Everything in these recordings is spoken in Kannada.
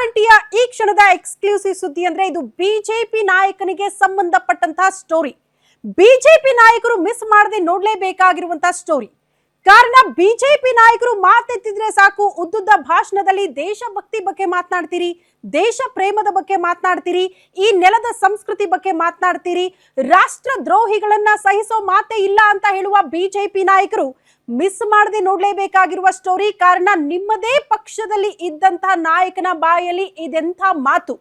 ಗ್ಯಾರಂಟಿಯ ಈ ಕ್ಷಣದ ಎಕ್ಸ್ಕ್ಲೂಸಿವ್ ಸುದ್ದಿ ಅಂದ್ರೆ ಇದು ಬಿಜೆಪಿ ನಾಯಕನಿಗೆ ಸಂಬಂಧಪಟ್ಟಂತಹ ಸ್ಟೋರಿ. ಬಿಜೆಪಿ ನಾಯಕರು ಮಿಸ್ ಮಾಡದೆ ನೋಡ್ಲೇಬೇಕಾಗಿರುವಂತಹ ಸ್ಟೋರಿ. ಕಾರಣ ಬಿಜೆಪಿ ನಾಯಕರು ಮಾತೆತ್ತಿದ್ರೆ ಸಾಕು, ಉದ್ದುದ್ದ ಭಾಷಣದಲ್ಲಿ ದೇಶಭಕ್ತಿ ಬಗ್ಗೆ ಮಾತನಾಡ್ತೀರಿ, ದೇಶ ಪ್ರೇಮದ ಬಗ್ಗೆ ಮಾತನಾಡ್ತೀರಿ, ಈ ನೆಲದ ಸಂಸ್ಕೃತಿ ಬಗ್ಗೆ ಮಾತನಾಡ್ತೀರಿ. ರಾಷ್ಟ್ರ ದ್ರೋಹಿಗಳನ್ನ ಸಹಿಸೋ ಮಾತೆ ಇಲ್ಲ ಅಂತ ಹೇಳುವ ಬಿಜೆಪಿ ನಾಯಕರು ಮಿಸ್ ಮಾಡದೆ ನೋಡ್ಲೇಬೇಕಾಗಿರುವ ಸ್ಟೋರಿ. ಕಾರಣ ನಿಮ್ಮದೇ ಪಕ್ಷದಲ್ಲಿ ಇದ್ದಂತಹ ನಾಯಕನ ಬಾಯಲ್ಲಿ ಇದೆಂಥ ಮಾತು.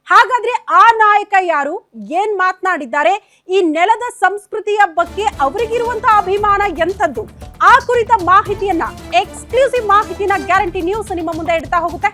ಹಾಗಾದ್ರೆ ಆ ನಾಯಕ ಯಾರು, ಏನ್ ಮಾತನಾಡಿದ್ದಾರೆ, ಈ ನೆಲದ ಸಂಸ್ಕೃತಿಯ ಬಗ್ಗೆ ಅವರಿಗಿರುವಂತಹ ಅಭಿಮಾನ ಎಂಥದ್ದು, ಆ ಕುರಿತ ಮಾಹಿತಿಯನ್ನ, ಎಕ್ಸ್ಕ್ಲೂಸಿವ್ ಮಾಹಿತಿನ ಗ್ಯಾರಂಟಿ ನ್ಯೂಸ್ ನಿಮ್ಮ ಮುಂದೆ ಇಡ್ತಾ ಹೋಗುತ್ತೆ.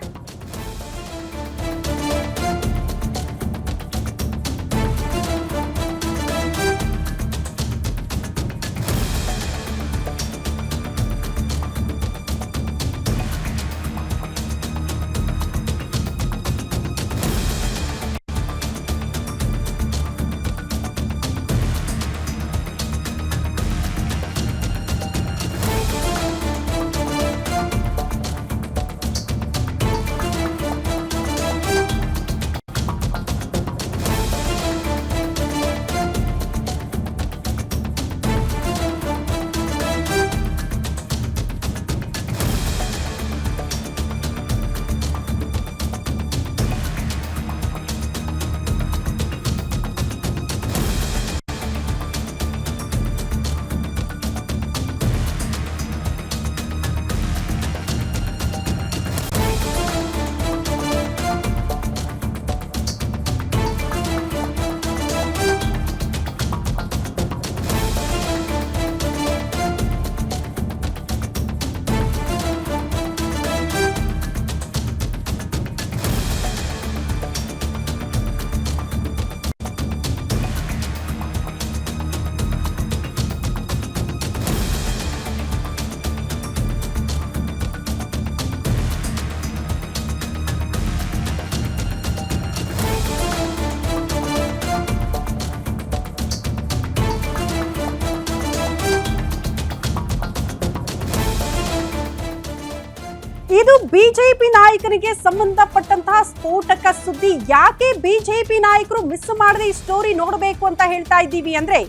ಇದು ಬಿಜೆಪಿ ನಾಯಕನಿಗೆ ಸಂಬಂಧಪಟ್ಟಂತಹ ಸ್ಫೋಟಕ ಸುದ್ದಿ. ಯಾಕೆ ಬಿಜೆಪಿ ನಾಯಕರು ಮಿಸ್ ಮಾಡದೆ ಈ ಸ್ಟೋರಿ ನೋಡಬೇಕು ಅಂತ ಹೇಳ್ತಾ ಇದ್ದೀವಿ ಅಂದ್ರೆ,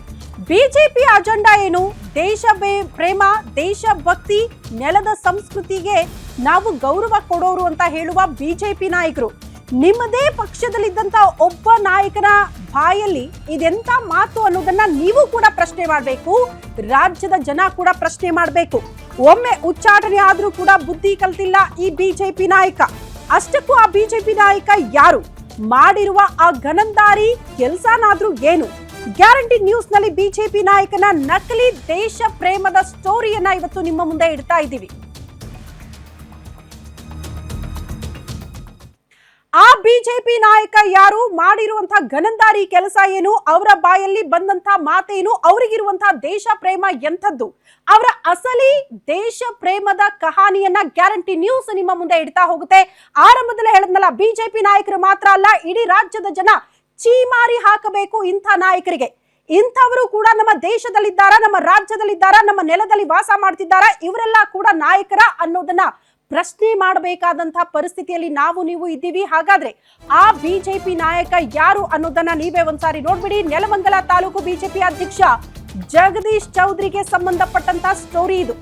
ಬಿಜೆಪಿ ಅಜೆಂಡಾ ಏನು, ದೇಶ ಪ್ರೇಮ, ದೇಶಭಕ್ತಿ, ನೆಲದ ಸಂಸ್ಕೃತಿಗೆ ನಾವು ಗೌರವ ಕೊಡೋರು ಅಂತ ಹೇಳುವ ಬಿಜೆಪಿ ನಾಯಕರು ನಿಮ್ಮದೇ ಪಕ್ಷದಲ್ಲಿದ್ದಂತ ಒಬ್ಬ ನಾಯಕನ ಬಾಯಲ್ಲಿ ಇದೆಂತ ಮಾತು ಅನ್ನೋದನ್ನ ನೀವು ಕೂಡ ಪ್ರಶ್ನೆ ಮಾಡಬೇಕು, ರಾಜ್ಯದ ಜನ ಕೂಡ ಪ್ರಶ್ನೆ ಮಾಡಬೇಕು. ಒಮ್ಮೆ ಉಚ್ಚಾಟನೆ ಆದ್ರೂ ಕೂಡ ಬುದ್ಧಿ ಕಲ್ತಿಲ್ಲ ಈ ಬಿಜೆಪಿ ನಾಯಕ. ಅಷ್ಟಕ್ಕೂ ಆ ಬಿಜೆಪಿ ನಾಯಕ ಯಾರು, ಮಾಡಿರುವ ಆ ಗನಂದಾರಿ ಕೆಲಸನಾದ್ರೂ ಏನು? ಗ್ಯಾರಂಟಿ ನ್ಯೂಸ್ ನಲ್ಲಿ ಬಿಜೆಪಿ ನಾಯಕನ ನಕಲಿ ದೇಶ ಪ್ರೇಮದ ಸ್ಟೋರಿಯನ್ನ ಇವತ್ತು ನಿಮ್ಮ ಮುಂದೆ ಇಡ್ತಾ ಇದ್ದೀವಿ. ಆ ಬಿಜೆಪಿ ನಾಯಕ ಯಾರು, ಮಾಡಿರುವಂತಹ ಗನಂದಾರಿ ಕೆಲಸ ಏನು, ಅವರ ಬಾಯಲ್ಲಿ ಬಂದಂತಹ ಮಾತೇನು, ಅವರಿಗಿರುವಂತಹ ದೇಶ ಪ್ರೇಮ ಎಂಥದ್ದು, ಅವರ ಅಸಲಿ ದೇಶ ಪ್ರೇಮದ ಕಹಾನಿಯನ್ನ ಗ್ಯಾರಂಟಿ ನ್ಯೂಸ್ ನಿಮ್ಮ ಮುಂದೆ ಇಡ್ತಾ ಹೋಗುತ್ತೆ. ಆರಂಭದಲ್ಲಿ ಹೇಳಿದ್ನಲ್ಲ, ಬಿಜೆಪಿ ನಾಯಕರು ಮಾತ್ರ ಅಲ್ಲ, ಇಡೀ ರಾಜ್ಯದ ಜನ ಚೀಮಾರಿ ಹಾಕಬೇಕು ಇಂಥ ನಾಯಕರಿಗೆ. ಇಂಥವರು ಕೂಡ ನಮ್ಮ ದೇಶದಲ್ಲಿದ್ದಾರ, ನಮ್ಮ ರಾಜ್ಯದಲ್ಲಿದ್ದಾರ, ನಮ್ಮ ನೆಲದಲ್ಲಿ ವಾಸ ಮಾಡ್ತಿದ್ದಾರ, ಇವರೆಲ್ಲ ಕೂಡ ನಾಯಕರ ಅನ್ನೋದನ್ನ ಪ್ರಶ್ನೆ ಮಾಡಬೇಕಾದಂತಹ ಪರಿಸ್ಥಿತಿಯಲ್ಲಿ ನಾವು ನೀವು ಇದ್ದೀವಿ. ಹಾಗಾದ್ರೆ ಆ ಬಿಜೆಪಿ ನಾಯಕ ಯಾರು ಅನ್ನೋದನ್ನ ನೀವೇ ಒಂದ್ಸಾರಿ ನೋಡ್ಬಿಡಿ. ನೆಲಮಂಗಲ ತಾಲೂಕು ಬಿಜೆಪಿ ಅಧ್ಯಕ್ಷ ಜಗದೀಶ್ ಚೌಧರಿಗೆ ಸಂಬಂಧಪಟ್ಟಂತಹ ಸ್ಟೋರಿ ಇದು.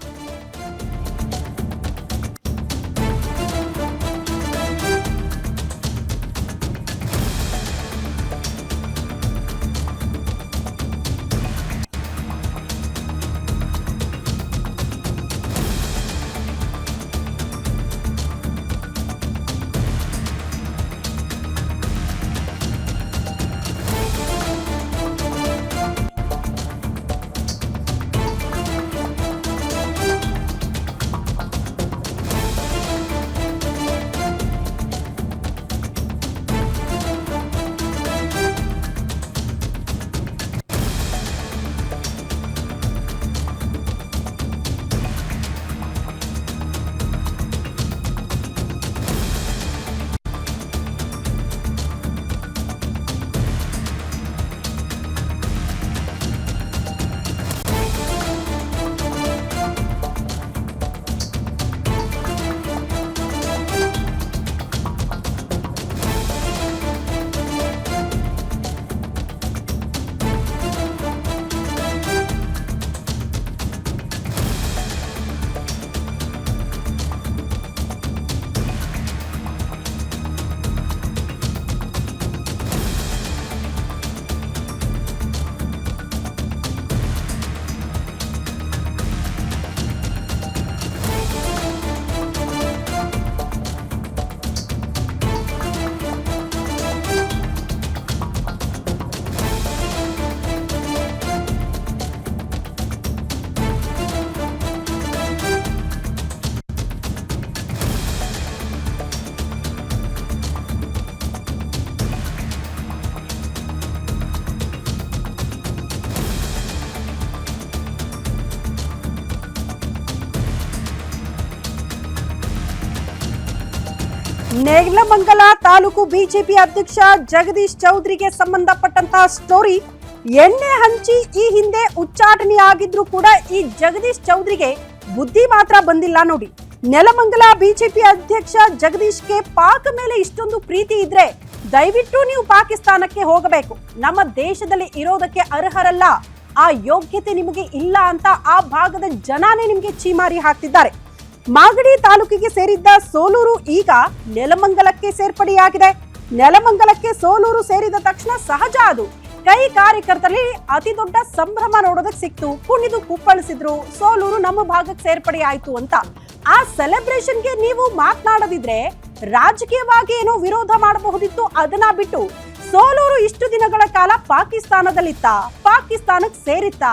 ನೆಲಮಂಗಲ ತಾಲೂಕು ಬಿಜೆಪಿ ಅಧ್ಯಕ್ಷ ಜಗದೀಶ್ ಚೌಧರಿಗೆ ಸಂಬಂಧಪಟ್ಟಂತಹ ಸ್ಟೋರಿ ಎಣ್ಣೆ ಹಂಚಿ ಈ ಹಿಂದೆ ಉಚ್ಚಾಟನೆಯಾಗಿದ್ರು ಕೂಡ ಈ ಜಗದೀಶ್ ಚೌಧರಿಗೆ ಬುದ್ಧಿ ಮಾತ್ರ ಬಂದಿಲ್ಲ ನೋಡಿ. ನೆಲಮಂಗಲ ಬಿಜೆಪಿ ಅಧ್ಯಕ್ಷ ಜಗದೀಶ್ಗೆ ಪಾಕ್ ಮೇಲೆ ಇಷ್ಟೊಂದು ಪ್ರೀತಿ ಇದ್ರೆ ದಯವಿಟ್ಟು ನೀವು ಪಾಕಿಸ್ತಾನಕ್ಕೆ ಹೋಗಬೇಕು, ನಮ್ಮ ದೇಶದಲ್ಲಿ ಇರೋದಕ್ಕೆ ಅರ್ಹರಲ್ಲ, ಆ ಯೋಗ್ಯತೆ ನಿಮಗೆ ಇಲ್ಲ ಅಂತ ಆ ಭಾಗದ ಜನಾನೇ ನಿಮಗೆ ಚೀಮಾರಿ ಹಾಕ್ತಿದ್ದಾರೆ. ಮಾಗಡಿ ತಾಲೂಕಿಗೆ ಸೇರಿದ್ದ ಸೋಲೂರು ಈಗ ನೆಲಮಂಗಲಕ್ಕೆ ಸೇರ್ಪಡೆಯಾಗಿದೆ. ನೆಲಮಂಗಲಕ್ಕೆ ಸೋಲೂರು ಸೇರಿದ ತಕ್ಷಣ ಸಹಜ ಅದು ಕೈ ಕಾರ್ಯಕರ್ತರಲ್ಲಿ ಅತಿ ದೊಡ್ಡ ಸಂಭ್ರಮ ನೋಡೋದಕ್ಕೆ ಸಿಕ್ತು. ಕುಣಿದು ಕುಪ್ಪಳಿಸಿದ್ರು, ಸೋಲೂರು ನಮ್ಮ ಭಾಗಕ್ಕೆ ಸೇರ್ಪಡೆ ಆಯ್ತು ಅಂತ. ಆ ಸೆಲೆಬ್ರೇಷನ್ಗೆ ನೀವು ಮಾತನಾಡದಿದ್ರೆ ರಾಜಕೀಯವಾಗಿ ಏನೋ ವಿರೋಧ ಮಾಡಬಹುದಿತ್ತು. ಅದನ್ನ ಬಿಟ್ಟು ಸೋಲೂರು ಇಷ್ಟು ದಿನಗಳ ಕಾಲ ಪಾಕಿಸ್ತಾನದಲ್ಲಿತ್ತ, ಪಾಕಿಸ್ತಾನಕ್ಕೆ ಸೇರಿತ್ತ,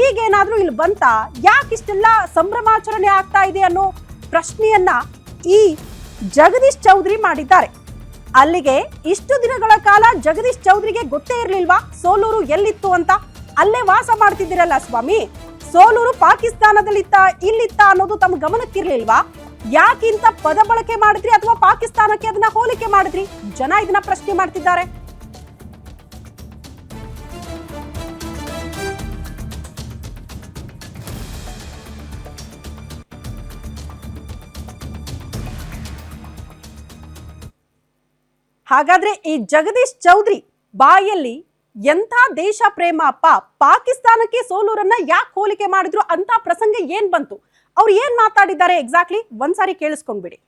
ಈಗೇನಾದ್ರೂ ಇಲ್ಲಿ ಬಂತ, ಯಾಕಿಷ್ಟೆಲ್ಲ ಸಂಭ್ರಮಾಚರಣೆ ಆಗ್ತಾ ಇದೆ ಅನ್ನೋ ಪ್ರಶ್ನೆಯನ್ನ ಈ ಜಗದೀಶ್ ಚೌಧರಿ ಮಾಡಿದ್ದಾರೆ. ಅಲ್ಲಿಗೆ ಇಷ್ಟು ದಿನಗಳ ಕಾಲ ಜಗದೀಶ್ ಚೌಧರಿಗೆ ಗೊತ್ತೇ ಇರ್ಲಿಲ್ವಾ ಸೋಲೂರು ಎಲ್ಲಿತ್ತು ಅಂತ? ಅಲ್ಲೇ ವಾಸ ಮಾಡ್ತಿದ್ದೀರಲ್ಲ ಸ್ವಾಮಿ, ಸೋಲೂರು ಪಾಕಿಸ್ತಾನದಲ್ಲಿತ್ತ ಇಲ್ಲಿತ್ತ ಅನ್ನೋದು ತಮ್ಮ ಗಮನಕ್ಕಿರ್ಲಿಲ್ವಾ? ಯಾಕಿಂತ ಪದ ಬಳಕೆ ಮಾಡಿದ್ರಿ ಅಥವಾ ಪಾಕಿಸ್ತಾನಕ್ಕೆ ಅದನ್ನ ಹೋಲಿಕೆ ಮಾಡಿದ್ರಿ? ಜನ ಇದನ್ನ ಪ್ರಶ್ನೆ ಮಾಡ್ತಿದ್ದಾರೆ. ಹಾಗಾದ್ರೆ ಈ ಜಗದೀಶ್ ಚೌಧರಿ ಬಾಯಲ್ಲಿ ಎಂಥ ದೇಶ ಪ್ರೇಮ ಅಪ್ಪ, ಪಾಕಿಸ್ತಾನಕ್ಕೆ ಸೋಲೂರನ್ನ ಯಾಕೆ ಹೋಲಿಕೆ ಮಾಡಿದ್ರು ಅಂತ ಪ್ರಸಂಗ ಏನ್ ಬಂತು? ಅವ್ರು ಏನ್ ಮಾತಾಡಿದ್ದಾರೆ ಎಕ್ಸಾಕ್ಟ್ಲಿ ಒಂದ್ಸಾರಿ ಕೇಳಿಸ್ಕೊಂಡ್ಬಿಡಿ.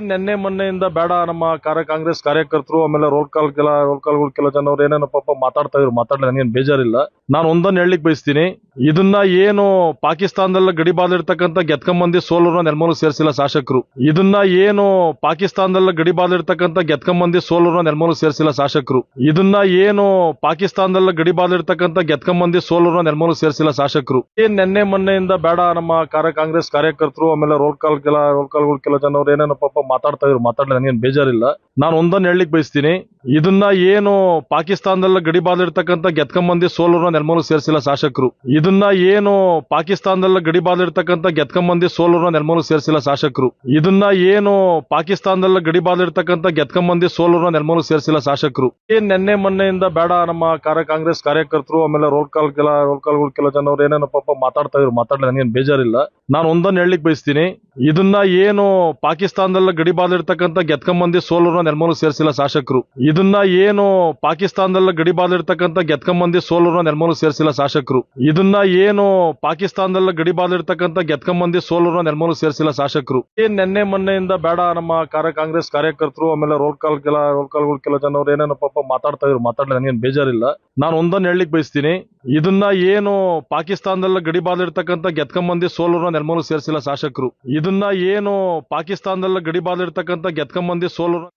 ನಿನ್ನೆ ಮೊನ್ನೆಯಿಂದ ಬೇಡ ನಮ್ಮ ಕಾಂಗ್ರೆಸ್ ಕಾರ್ಯಕರ್ತರು ಆಮೇಲೆ ರೋಲ್ ಕಾಲ್ಗಳು ಕೆಲ ಜನರು ಏನೇನೋ ಪಾಪ ಮಾತಾಡ್ತಾ ಇದ್ರು, ಮಾತಾಡಲಿ ನನಗೇನು ಬೇಜಾರಿಲ್ಲ. ನಾನು ಒಂದನ್ನು ಹೇಳಲಿಕ್ಕೆ ಬಯಸ್ತೀನಿ, ಇದನ್ನ ಏನು ಪಾಕಿಸ್ತಾನದಲ್ಲ ಗಡಿಬಾದಿರ್ತಕ್ಕಂಥ ಗೆತ್ಕೊಂಬಂದಿ ಸೋಲೂರು ನೆಲಮಂಗಲ ಸೇರಿಸಿಲ್ಲ ಶಾಸಕರು. ಇದನ್ನ ಏನು ಪಾಕಿಸ್ತಾನದಲ್ಲ ಗಡಿಬಾದಿರ್ತಕ್ಕಂಥ ಗೆತ್ಕೊಂಬಂದಿ ಸೋಲೂರು ನೆಲಮಂಗಲ ಸೇರಿಸಿಲ್ಲ ಶಾಸಕರು. ಇದನ್ನ ಏನು ಪಾಕಿಸ್ತಾನದಲ್ಲ ಗಡಿಬಾದಿರ್ತಕ್ಕಂಥ ಗೆತ್ಕೊಂಬಂದಿ ಸೋಲೂರು ನೆಲಮಂಗಲ ಸೇರಿಸಿಲ್ಲ ಶಾಸಕರು. ನಿನ್ನೆ ಮೊನ್ನೆಯಿಂದ ಬೇಡ ನಮ್ಮ ಕಾಂಗ್ರೆಸ್ ಕಾರ್ಯಕರ್ತರು ಆಮೇಲೆ ರೋಲ್ ಕಾಲ್ಗಳು ಕೆಲ ಜನರು ಏನೇನೋ ಪಾಪ ಮಾತಾಡ್ತಾ ಇದ್ರು, ಮಾತಾಡಲಿ ನನಗೇನು ಬೇಜಾರಿಲ್ಲ. ನಾನು ಒಂದನ್ನು ಹೇಳಲಿಕ್ಕೆ ಬಯಸ್ತೀನಿ, ಇದನ್ನ ಏನು ಪಾಕಿಸ್ತಾನದಲ್ಲ ಗಡಿಬಾದಿರ್ತಕ್ಕಂಥ ಗೆತ್ಕೊಂಬಂದಿ ಸೋಲೂರು ನೆಲಮಂಗಲ ಸೇರಿಸಿಲ್ಲ ಶಾಸಕರು. ಇದನ್ನ ಏನು ಪಾಕಿಸ್ತಾನದಲ್ಲ ಗಡಿಬಾದಿರ್ತಕ್ಕಂಥ ಗೆತ್ಕೊಂಬಂದಿ ಸೋಲೂರು ನೆಲಮಂಗಲ ಸೇರಿಸಿಲ್ಲ ಶಾಸಕರು. ಇದನ್ನ ಏನು ಪಾಕಿಸ್ತಾನದಲ್ಲ ಗಡಿಬಾದಿರ್ತಕ್ಕಂಥ ಗೆತ್ಕೊಂಬಂದಿ ಸೋಲೂರು ನೆಲಮಂಗಲ ಸೇರಿಸಿಲ್ಲ ಶಾಸಕರು. ನಿನ್ನೆ ಮೊನ್ನೆಯಿಂದ ಬೇಡ ನಮ್ಮ ಕಾಂಗ್ರೆಸ್ ಕಾರ್ಯಕರ್ತರು ಆಮೇಲೆ ರೋಲ್ ಕಾಲ್ಗಳು ಕೆಲ ಜನರು ಏನೇನೋ ಪಾಪ ಮಾತಾಡ್ತಾ ಇದ್ರು, ಮಾತಾಡಲಿ ನನಗೇನು ಬೇಜಾರಿಲ್ಲ. ನಾನು ಒಂದನ್ನು ಹೇಳಲಿಕ್ಕೆ ಬಯಸ್ತೀನಿ, ಇದನ್ನ ಏನು ಪಾಕಿಸ್ತಾನದಲ್ಲ ಗಡಿಬಾದಿರ್ತಕ್ಕಂಥ ಗೆತ್ಕೊಂಬಂದಿ ಸೋಲೂರು ನೆಲಮಂಗಲ ಸೇರಿಸಿಲ್ಲ ಶಾಸಕರು. ಇದನ್ನ ಏನು ಪಾಕಿಸ್ತಾನದಲ್ಲ ಗಡಿಬಾದಿರ್ತಕ್ಕಂಥ ಗೆತ್ಕೊಂಬಂದಿ ಸೋಲೂರು ನೆಲಮಂಗಲ ಸೇರಿಸಿಲ್ಲ ಶಾಸಕರು. ಇದನ್ನ ಏನು ಪಾಕಿಸ್ತಾನದಲ್ಲ ಗಡಿಬಾದಿರ್ತಕ್ಕಂಥ ಗೆತ್ಕೊಂಬಂದಿ ಸೋಲೂರು ನೆಲಮಂಗಲ ಸೇರಿಸಿಲ್ಲ ಶಾಸಕರು. ನಿನ್ನೆ ಮೊನ್ನೆಯಿಂದ ಬೇಡ ನಮ್ಮ ಕಾಂಗ್ರೆಸ್ ಕಾರ್ಯಕರ್ತರು ಆಮೇಲೆ ರೋಲ್ ಕಾಲ್ಗಳು ಕೆಲ ಜನರು ಏನೇನೋ ಪಾಪ ಮಾತಾಡ್ತಾ ಇದ್ರು, ಮಾತಾಡಲಿ ನನಗೇನು ಬೇಜಾರಿಲ್ಲ. ನಾನು ಒಂದನ್ನು ಹೇಳಲಿಕ್ಕೆ ಬಯಸ್ತೀನಿ, ಇದನ್ನ ಏನು ಪಾಕಿಸ್ತಾನದಲ್ಲ ಗಡಿಬಾದಿರ್ತಕ್ಕಂಥ ಗೆತ್ಕೊಂಬಂದಿ ಸೋಲೂರು ನೆಲಮಂಗಲ ಸೇರಿಸಿಲ್ಲ ಶಾಸಕರು. ಇದನ್ನ ಏನು ಪಾಕಿಸ್ತಾನದಲ್ಲ ಗಡಿಬಾದಿರ್ತಕ್ಕಂಥ ಗೆತ್ಕೊಂಬಂದಿ ಸೋಲೂರು